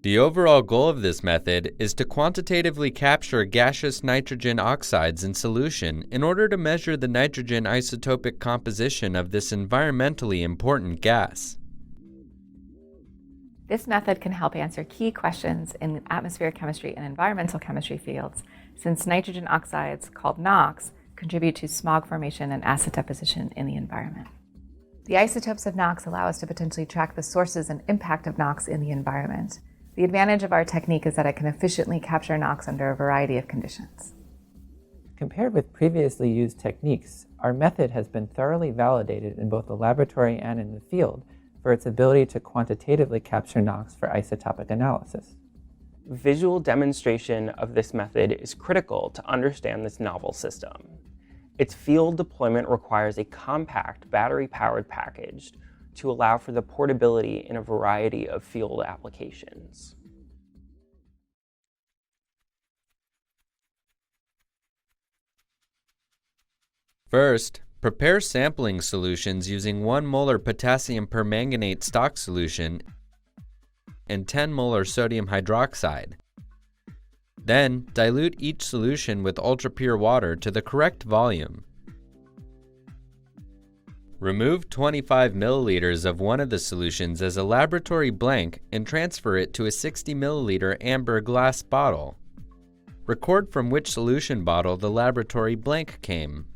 The overall goal of this method is to quantitatively capture gaseous nitrogen oxides in solution in order to measure the nitrogen isotopic composition of this environmentally important gas. This method can help answer key questions in atmospheric chemistry and environmental chemistry fields, since nitrogen oxides, called NOx, contribute to smog formation and acid deposition in the environment. The isotopes of NOx allow us to potentially track the sources and impact of NOx in the environment. The advantage of our technique is that it can efficiently capture NOx under a variety of conditions. Compared with previously used techniques, our method has been thoroughly validated in both the laboratory and in the field for its ability to quantitatively capture NOx for isotopic analysis. Visual demonstration of this method is critical to understand this novel system. Its field deployment requires a compact battery-powered package to allow for the portability in a variety of field applications. First, prepare sampling solutions using 1 molar potassium permanganate stock solution and 10 molar sodium hydroxide. Then, dilute each solution with ultrapure water to the correct volume. Remove 25 milliliters of one of the solutions as a laboratory blank and transfer it to a 60 milliliter amber glass bottle. Record from which solution bottle the laboratory blank came.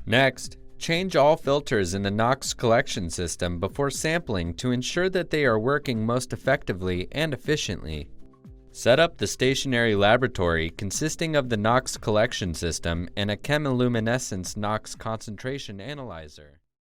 Next, change all filters in the NOx collection system before sampling to ensure that they are working most effectively and efficiently. Set up the stationary laboratory consisting of the NOx collection system and a chemiluminescence NOx concentration analyzer.